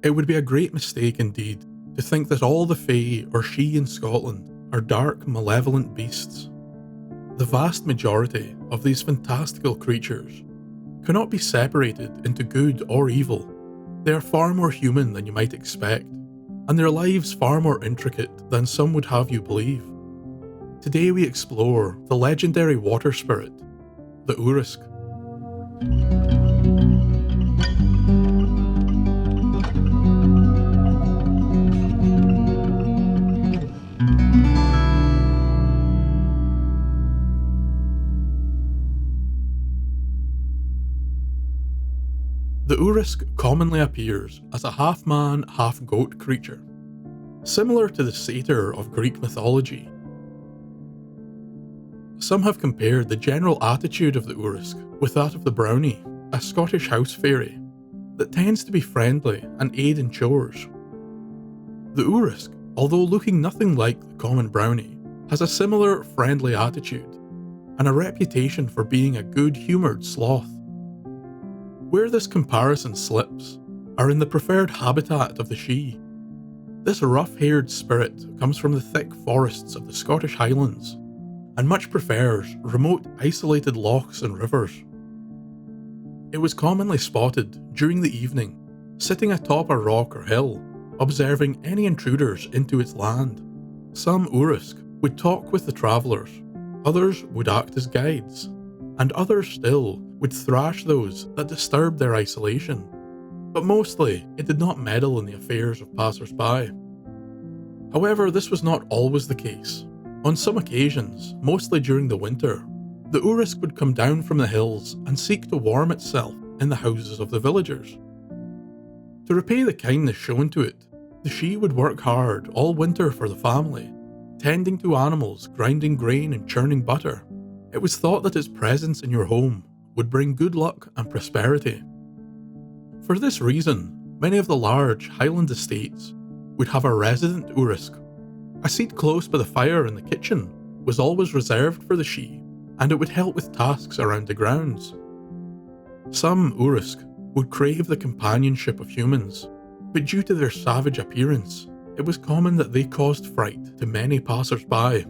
It would be a great mistake indeed to think that all the Fae or Sidhe in Scotland are dark, malevolent beasts. The vast majority of these fantastical creatures cannot be separated into good or evil. They are far more human than you might expect, and their lives far more intricate than some would have you believe. Today we explore the legendary water spirit, the Ùruisg. The Ùruisg commonly appears as a half-man, half-goat creature, similar to the Satyr of Greek mythology. Some have compared the general attitude of the Ùruisg with that of the brownie, a Scottish house fairy that tends to be friendly and aid in chores. The Ùruisg, although looking nothing like the common brownie, has a similar friendly attitude and a reputation for being a good humoured sloth. Where this comparison slips are in the preferred habitat of the Sidhe. This rough-haired spirit comes from the thick forests of the Scottish Highlands and much prefers remote isolated lochs and rivers. It was commonly spotted during the evening, sitting atop a rock or hill, observing any intruders into its land. Some Ùruisg would talk with the travellers, others would act as guides, and others still would thrash those that disturbed their isolation. But mostly, it did not meddle in the affairs of passers-by. However, this was not always the case. On some occasions, mostly during the winter, the Ùruisg would come down from the hills and seek to warm itself in the houses of the villagers. To repay the kindness shown to it, the Sidhe would work hard all winter for the family, tending to animals, grinding grain and churning butter. It was thought that its presence in your home would bring good luck and prosperity. For this reason, many of the large Highland estates would have a resident Ùruisg. A seat close by the fire in the kitchen was always reserved for the Sidhe, and it would help with tasks around the grounds. Some Ùruisg would crave the companionship of humans, but due to their savage appearance, it was common that they caused fright to many passers-by.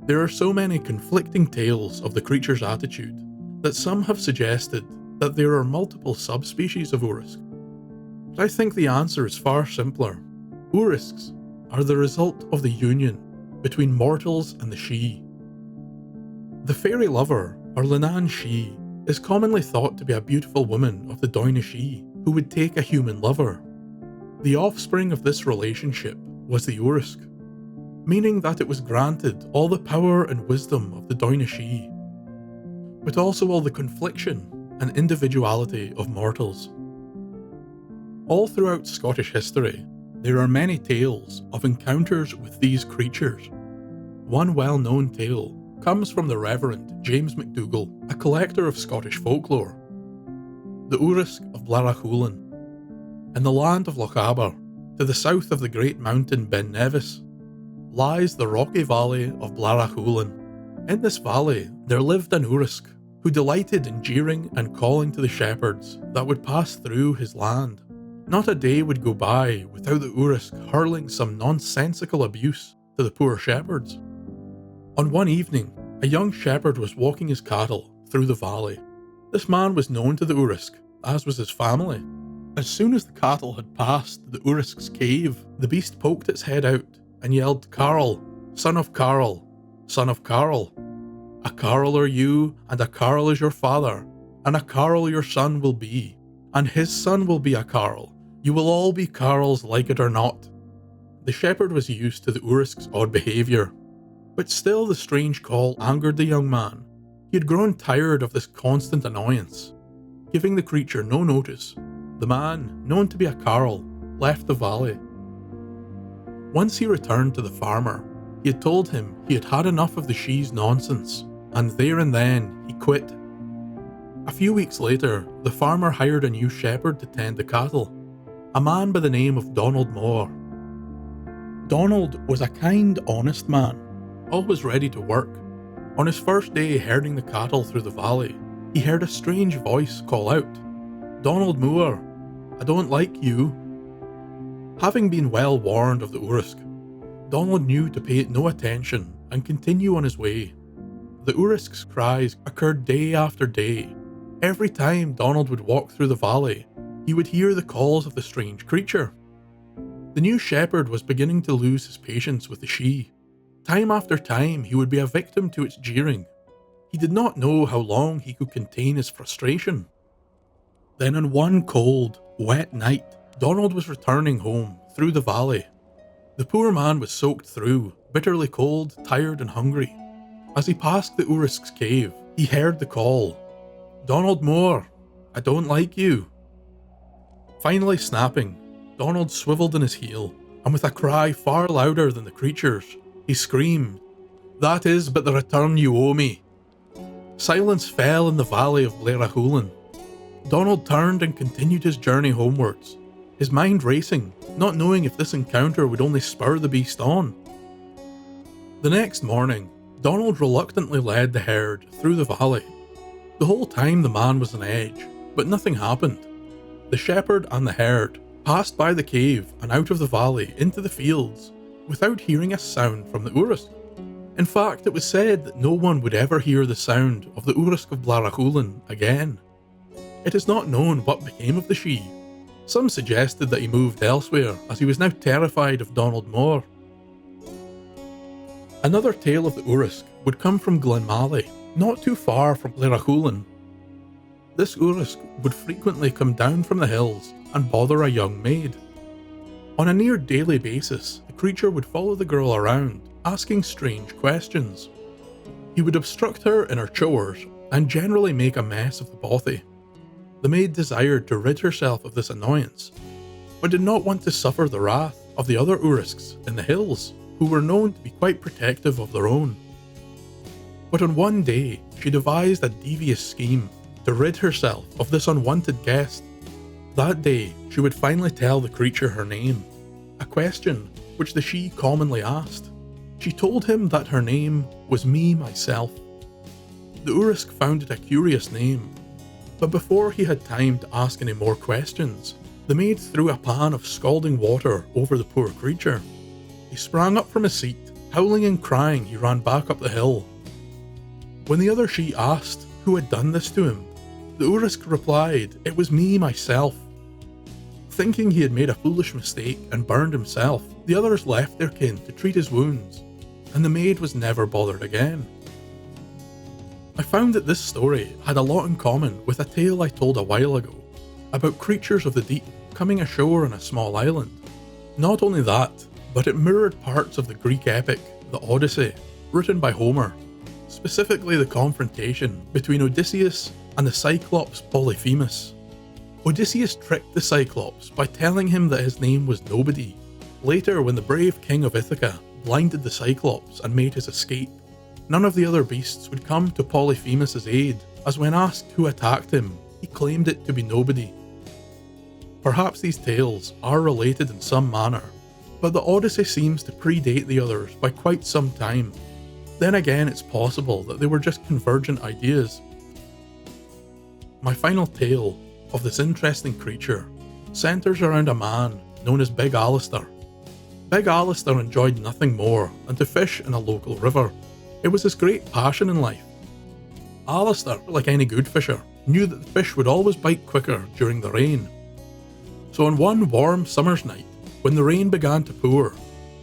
There are so many conflicting tales of the creature's attitude that some have suggested that there are multiple subspecies of Ùruisg. But I think the answer is far simpler. Ùruisgs are the result of the union between mortals and the Sidhe. The fairy lover, or Lenan Sidhe, is commonly thought to be a beautiful woman of the Doine Sidhe who would take a human lover. The offspring of this relationship was the Ùruisg, meaning that it was granted all the power and wisdom of the Doine Sidhe, but also all the confliction and individuality of mortals. All throughout Scottish history, there are many tales of encounters with these creatures. One well-known tale comes from the Reverend James MacDougall, a collector of Scottish folklore. The Urisk of Blaraculum. In the land of Lochaber, to the south of the great mountain Ben Nevis, lies the rocky valley of Blaraculum. In this valley there lived an Urisk, who delighted in jeering and calling to the shepherds that would pass through his land. Not a day would go by without the Urisk hurling some nonsensical abuse to the poor shepherds. On one evening, a young shepherd was walking his cattle through the valley. This man was known to the Urisk, as was his family. As soon as the cattle had passed the Urisk's cave, the beast poked its head out and yelled, "Carl, son of Carl, son of Carl. A Carl are you, and a Carl is your father, and a Carl your son will be, and his son will be a Carl. You will all be Carls, like it or not." The shepherd was used to the Urisk's odd behaviour, but still the strange call angered the young man. He had grown tired of this constant annoyance. Giving the creature no notice, the man, known to be a Carl, left the valley. Once he returned to the farmer, he had told him he had had enough of the Sidhe's nonsense, and there and then he quit. A few weeks later, the farmer hired a new shepherd to tend the cattle, a man by the name of Donald Moore. Donald was a kind, honest man, always ready to work. On his first day herding the cattle through the valley, he heard a strange voice call out, "Donald Moore, I don't like you." Having been well warned of the Ùruisg, Donald knew to pay it no attention and continue on his way. The Ùruisg's cries occurred day after day. Every time Donald would walk through the valley, he would hear the calls of the strange creature. The new shepherd was beginning to lose his patience with the she. Time after time, he would be a victim to its jeering. He did not know how long he could contain his frustration. Then on one cold, wet night, Donald was returning home through the valley. The poor man was soaked through, bitterly cold, tired and hungry. As he passed the Ùruisg's cave, he heard the call, "Donald Moore, I don't like you." Finally snapping, Donald swiveled in his heel, and with a cry far louder than the creature's, he screamed, "That is but the return you owe me." Silence fell in the valley of Blaraculum. Donald turned and continued his journey homewards, his mind racing, not knowing if this encounter would only spur the beast on. The next morning, Donald reluctantly led the herd through the valley. The whole time the man was on edge, but nothing happened. The shepherd and the herd passed by the cave and out of the valley into the fields without hearing a sound from the Urus. In fact, it was said that no one would ever hear the sound of the Urisk of Blaraculum again. It is not known what became of the she. Some suggested that he moved elsewhere, as he was now terrified of Donald Moore. Another tale of the Ùruisg would come from Glenmally, not too far from Blaraculum. This Ùruisg would frequently come down from the hills and bother a young maid. On a near daily basis, the creature would follow the girl around, asking strange questions. He would obstruct her in her chores and generally make a mess of the bothy. The maid desired to rid herself of this annoyance, but did not want to suffer the wrath of the other Ùruisgs in the hills, who were known to be quite protective of their own. But on one day, she devised a devious scheme to rid herself of this unwanted guest. That day, she would finally tell the creature her name, a question which the she commonly asked. She told him that her name was Me Myself. The Ùruisg found it a curious name, but before he had time to ask any more questions, the maid threw a pan of scalding water over the poor creature. He sprang up from his seat, howling and crying. He ran back up the hill. When the other she asked who had done this to him, the Ùruisg replied, "It was me myself." Thinking he had made a foolish mistake and burned himself, the others left their kin to treat his wounds, and the maid was never bothered again. I found that this story had a lot in common with a tale I told a while ago about creatures of the deep coming ashore on a small island. Not only that, but it mirrored parts of the Greek epic, the Odyssey, written by Homer, specifically the confrontation between Odysseus and the Cyclops Polyphemus. Odysseus tricked the Cyclops by telling him that his name was Nobody. Later, when the brave king of Ithaca blinded the Cyclops and made his escape, none of the other beasts would come to Polyphemus' aid, as when asked who attacked him, he claimed it to be Nobody. Perhaps these tales are related in some manner, but the Odyssey seems to predate the others by quite some time. Then again, it's possible that they were just convergent ideas. My final tale of this interesting creature centres around a man known as Big Alistair. Big Alistair enjoyed nothing more than to fish in a local river. It was his great passion in life. Alistair, like any good fisher, knew that the fish would always bite quicker during the rain. So on one warm summer's night, when the rain began to pour,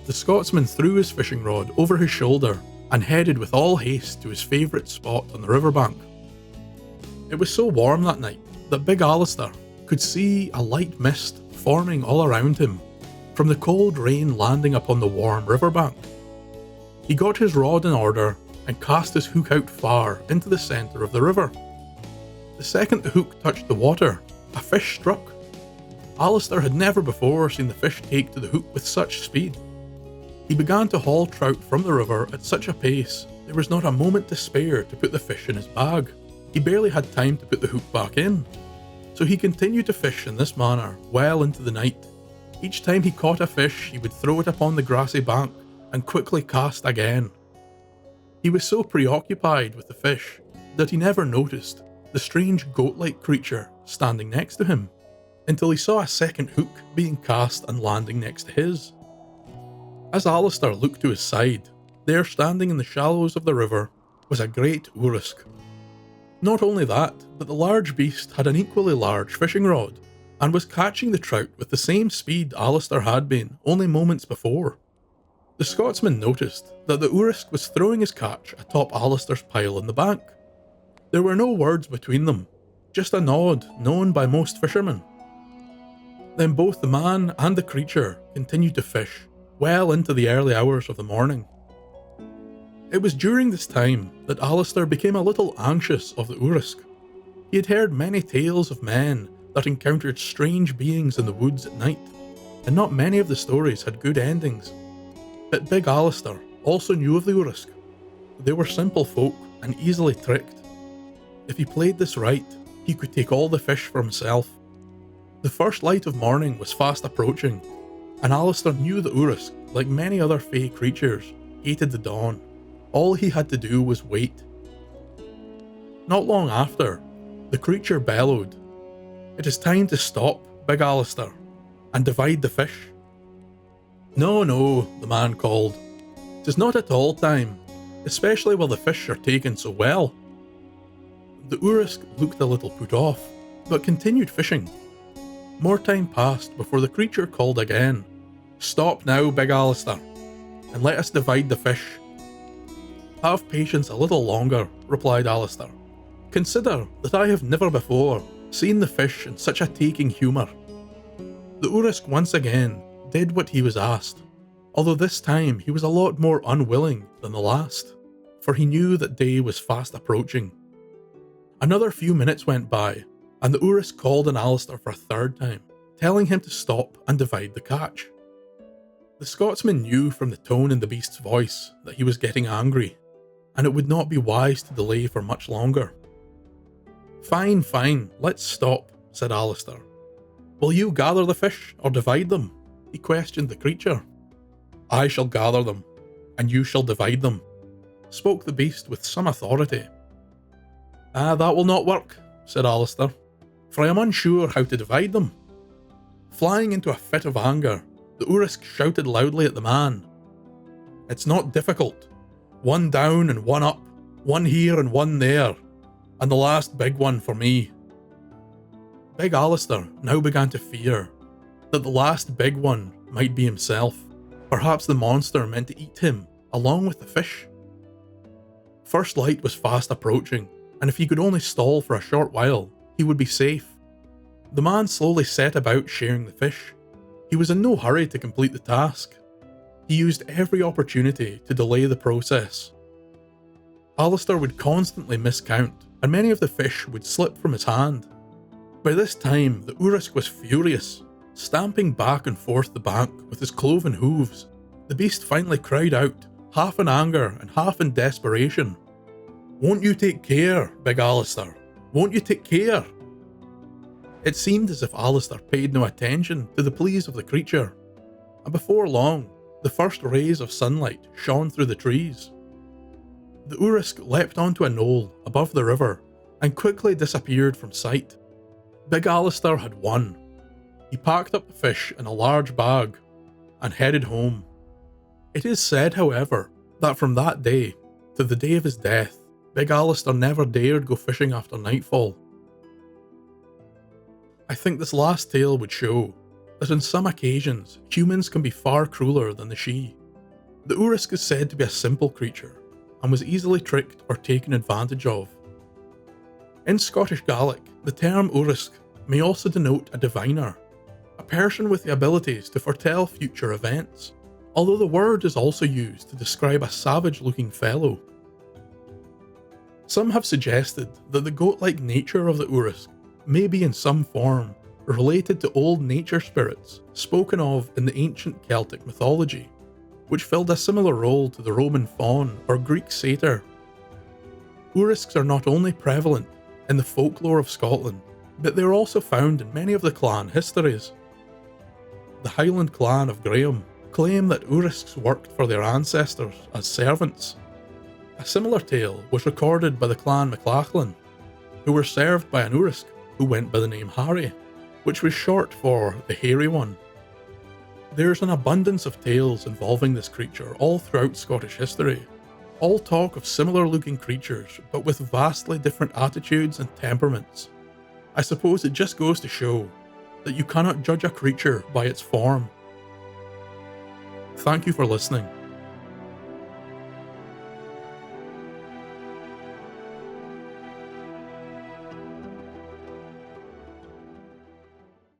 the Scotsman threw his fishing rod over his shoulder and headed with all haste to his favourite spot on the riverbank. It was so warm that night that Big Alistair could see a light mist forming all around him from the cold rain landing upon the warm riverbank. He got his rod in order and cast his hook out far into the centre of the river. The second the hook touched the water, a fish struck. Alistair had never before seen the fish take to the hook with such speed. He began to haul trout from the river at such a pace there was not a moment to spare to put the fish in his bag. He barely had time to put the hook back in. So he continued to fish in this manner well into the night. Each time he caught a fish, he would throw it upon the grassy bank and quickly cast again. He was so preoccupied with the fish that he never noticed the strange goat-like creature standing next to him. until he saw a second hook being cast and landing next to his. As Alistair looked to his side, there standing in the shallows of the river was a great Ùruisg. Not only that, but the large beast had an equally large fishing rod, and was catching the trout with the same speed Alistair had been only moments before. The Scotsman noticed that the Ùruisg was throwing his catch atop Alistair's pile in the bank. There were no words between them, just a nod known by most fishermen. Then both the man and the creature continued to fish well into the early hours of the morning. It was during this time that Alistair became a little anxious of the Ùruisg. He had heard many tales of men that encountered strange beings in the woods at night, and not many of the stories had good endings. But Big Alistair also knew of the Ùruisg. They were simple folk and easily tricked. If he played this right, he could take all the fish for himself. The first light of morning was fast approaching, and Alistair knew the Ùruisg, like many other fey creatures, hated the dawn. All he had to do was wait. Not long after, the creature bellowed, "It is time to stop, Big Alistair, and divide the fish." "No, no," the man called. "'Tis not at all time, especially while the fish are taken so well." The Ùruisg looked a little put off, but continued fishing. More time passed before the creature called again. "Stop now, Big Alistair, and let us divide the fish." "Have patience a little longer," replied Alistair. "Consider that I have never before seen the fish in such a taking humour." The Ùruisg once again did what he was asked, although this time he was a lot more unwilling than the last, for he knew that day was fast approaching. Another few minutes went by, and the Urus called on Alistair for a third time, telling him to stop and divide the catch. The Scotsman knew from the tone in the beast's voice that he was getting angry, and it would not be wise to delay for much longer. Fine, let's stop," said Alistair. "Will you gather the fish or divide them?" he questioned the creature. "I shall gather them, and you shall divide them," spoke the beast with some authority. That will not work," said Alistair, "for I am unsure how to divide them." Flying into a fit of anger, the Ùruisg shouted loudly at the man. "It's not difficult. One down and one up, one here and one there, and the last big one for me." Big Alistair now began to fear that the last big one might be himself. Perhaps the monster meant to eat him along with the fish. First light was fast approaching, and if he could only stall for a short while, he would be safe. The man slowly set about sharing the fish. He was in no hurry to complete the task. He used every opportunity to delay the process. Alistair would constantly miscount, and many of the fish would slip from his hand. By this time, the Ùruisg was furious, stamping back and forth the bank with his cloven hooves. The beast finally cried out, half in anger and half in desperation, "Won't you take care, Big Alistair? Won't you take care?" It seemed as if Alistair paid no attention to the pleas of the creature, and before long, the first rays of sunlight shone through the trees. The Ùruisg leapt onto a knoll above the river and quickly disappeared from sight. Big Alistair had won. He packed up the fish in a large bag and headed home. It is said, however, that from that day to the day of his death, Big Alistair never dared go fishing after nightfall. I think this last tale would show that on some occasions, humans can be far crueler than the Sidhe. The Ùruisg is said to be a simple creature, and was easily tricked or taken advantage of. In Scottish Gaelic, the term Ùruisg may also denote a diviner, a person with the abilities to foretell future events, although the word is also used to describe a savage-looking fellow. Some have suggested that the goat-like nature of the Ùruisg may be in some form related to old nature spirits spoken of in the ancient Celtic mythology, which filled a similar role to the Roman faun or Greek satyr. Ùruisgs are not only prevalent in the folklore of Scotland, but they are also found in many of the clan histories. The Highland clan of Graham claim that Ùruisgs worked for their ancestors as servants. A similar tale was recorded by the clan MacLachlan, who were served by an Ùruisg who went by the name Harry. which was short for the hairy one. There's an abundance of tales involving this creature all throughout Scottish history. All talk of similar looking creatures, but with vastly different attitudes and temperaments. I suppose it just goes to show that you cannot judge a creature by its form. Thank you for listening.